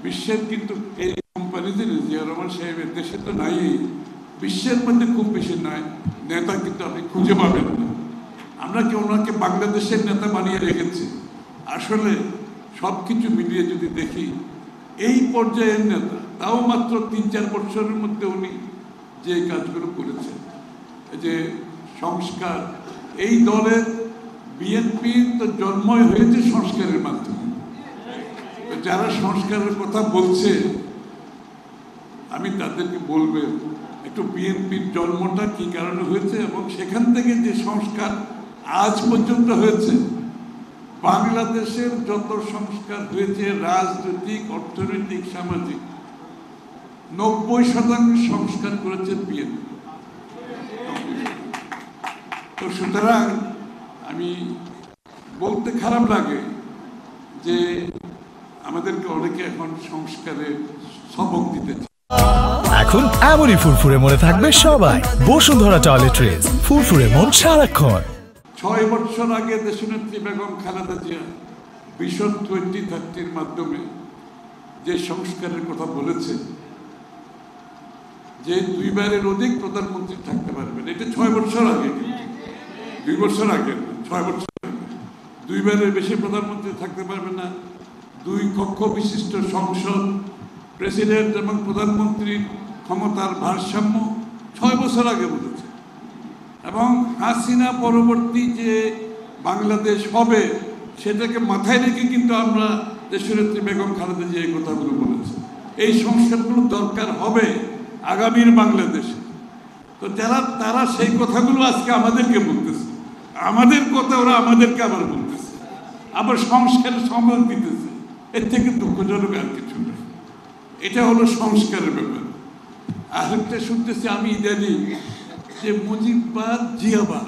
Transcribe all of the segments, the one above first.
বিশ্বের কিন্তু এই কোম্পানিদের জিয়া রহমান সাহেবের দেশে তো নাই, বিশ্বের মধ্যে খুব বেশি নাই নেতা কিন্তু আপনি খুঁজে পাবেন না। আমরা কি ওনাকে বাংলাদেশের নেতা বানিয়ে রেখেছি? আসলে সব কিছু মিলিয়ে যদি দেখি এই পর্যায়ের নেতা, তাও মাত্র ৩-৪ বছরের মধ্যে উনি যে কাজগুলো করেছেন, যে সংস্কার, এই দলের বিএনপির তো জন্মই হয়েছে সংস্কারের মাধ্যমে। যারা সংস্কারের কথা বলছে আমি তাদেরকে বলবেন একটু বিএনপির জন্মটা কি কারণে হয়েছে এবং সেখান থেকে যে সংস্কার আজ পর্যন্ত হয়েছে। বাংলাদেশের যত সংস্কার হয়েছে রাজনৈতিক, অর্থনৈতিক, সামাজিক, 90% সংস্কার করেছেন বিএনপি। তো সুতরাং আমি বলতে খারাপ লাগে যে আমাদেরকে অনেকে এখন সংস্কারের সবক দিতে চায়। এখন এমনই ফুরফুরে মনে থাকবে সবাই। বসুন্ধরা টয়লেট্রিজ, ফুরফুরে মন সারাক্ষণ। 6 বছর আগে দেশনেত্রী বেগম খালেদা জিয়া ভিশন 2030-র মাধ্যমে যে সংস্কারের কথা বলেছেন, যে 2বারের অধিক প্রধানমন্ত্রী থাকতে পারবেন, এটা 6 বছর আগে, 2 বছর আগে, 6 বছর আগে 2বারের বেশি প্রধানমন্ত্রী থাকতে পারবে না, 2 কক্ষ বিশিষ্ট সংসদ, প্রেসিডেন্ট এবং প্রধানমন্ত্রীর ক্ষমতার ভারসাম্য 6 বছর আগে বলেছে। এবং হাসিনা পরবর্তী যে বাংলাদেশ হবে সেটাকে মাথায় রেখে কিন্তু আমরা দেশনেত্রী বেগম খালেদা জিয়া এই কথাগুলো বলেছে। এই সংস্কারগুলো দরকার হবে আগামীর বাংলাদেশে। তো তারা সেই কথাগুলো আজকে আমাদেরকে বলতেছে, আমাদের কথা ওরা আমাদেরকে আবার বলতেছে, আবার সংস্কারের সময় দিতেছে। এর থেকে দুঃখজনক আর কিছু নেই। এটা হলো সংস্কারের ব্যাপার। আরেকটা শুনতেছি আমি ইদানিং যে মুজিববাদ, জিয়াবাদ।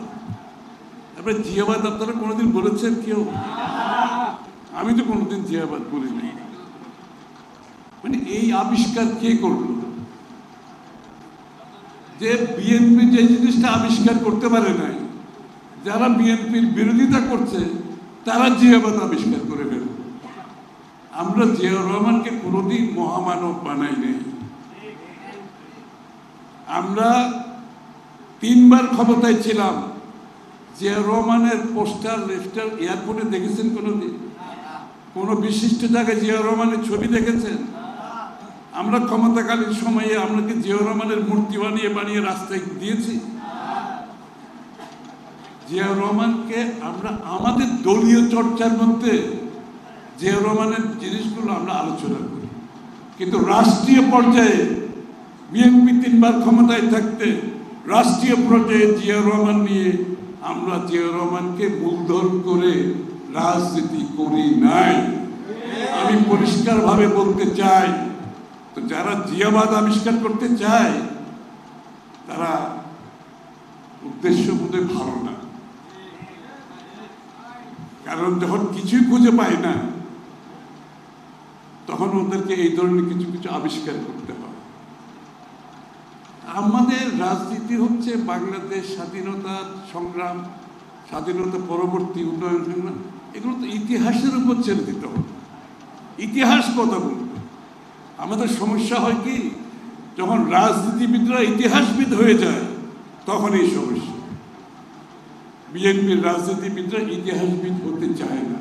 এবার জিয়াবাদ আপনারা কোনোদিন বলেছেন কেউ? আমি তো কোনোদিন জিয়াবাদ বলিনি। মানে এই আবিষ্কার কে করলো? যে বিএনপি যে জিনিসটা আবিষ্কার করতে পারে নাই, যারা বিএনপির বিরোধিতা করছে তারা জিয়াবাদ আবিষ্কার করে ফেল। আমরা জিয়া রহমানকে কোনোদিন মহামানব বানাই নেই। আমরা 3বার ক্ষমতায় ছিলাম। জিয়া রহমানের পোস্টার লেফটার এয়ারপোর্টে দেখেছেন কোনোদিন? কোনো বিশিষ্ট জায়গায় জিয়া রহমানের ছবি দেখেছেন? আমরা ক্ষমতাকালীন সময়ে আমরা কি জিয়া রহমানের মূর্তি বানিয়ে রাস্তায় দিয়েছি? জিয়া রহমানকে আমরা আমাদের দলীয় চর্চার মধ্যে জিয়া রহমানের জিনিসগুলো আমরা আলোচনা করি, কিন্তু রাষ্ট্রীয় পর্যায়ে বিএনপি 3বার ক্ষমতায় থাকতে রাষ্ট্রীয় পর্যায়ে জিয়া রহমান নিয়ে আমরা জিয়া রহমানকে মূলধন করে রাজনীতি করি নাই। আমি পরিষ্কারভাবে বলতে চাই, তো যারা জিয়াবাদ আবিষ্কার করতে চায় তারা উদ্দেশ্য বোধহয় ভালো না। কারণ যখন কিছুই খুঁজে পায় না তখন ওদেরকে এই ধরনের কিছু কিছু আবিষ্কার করতে হয়। আমাদের রাজনীতি হচ্ছে বাংলাদেশ স্বাধীনতার সংগ্রাম, স্বাধীনতা পরবর্তী উন্নয়ন সংগ্রাম, এগুলো তো ইতিহাসের উপর ছেড়ে দিতে হবে। ইতিহাস কথা বলবে। আমাদের সমস্যা হয় কি, যখন রাজনীতিবিদরা ইতিহাসবিদ হয়ে যায় তখন এই সমস্যা। বিএনপির রাজনীতিবিদরা ইতিহাসবিদ হতে চায় না।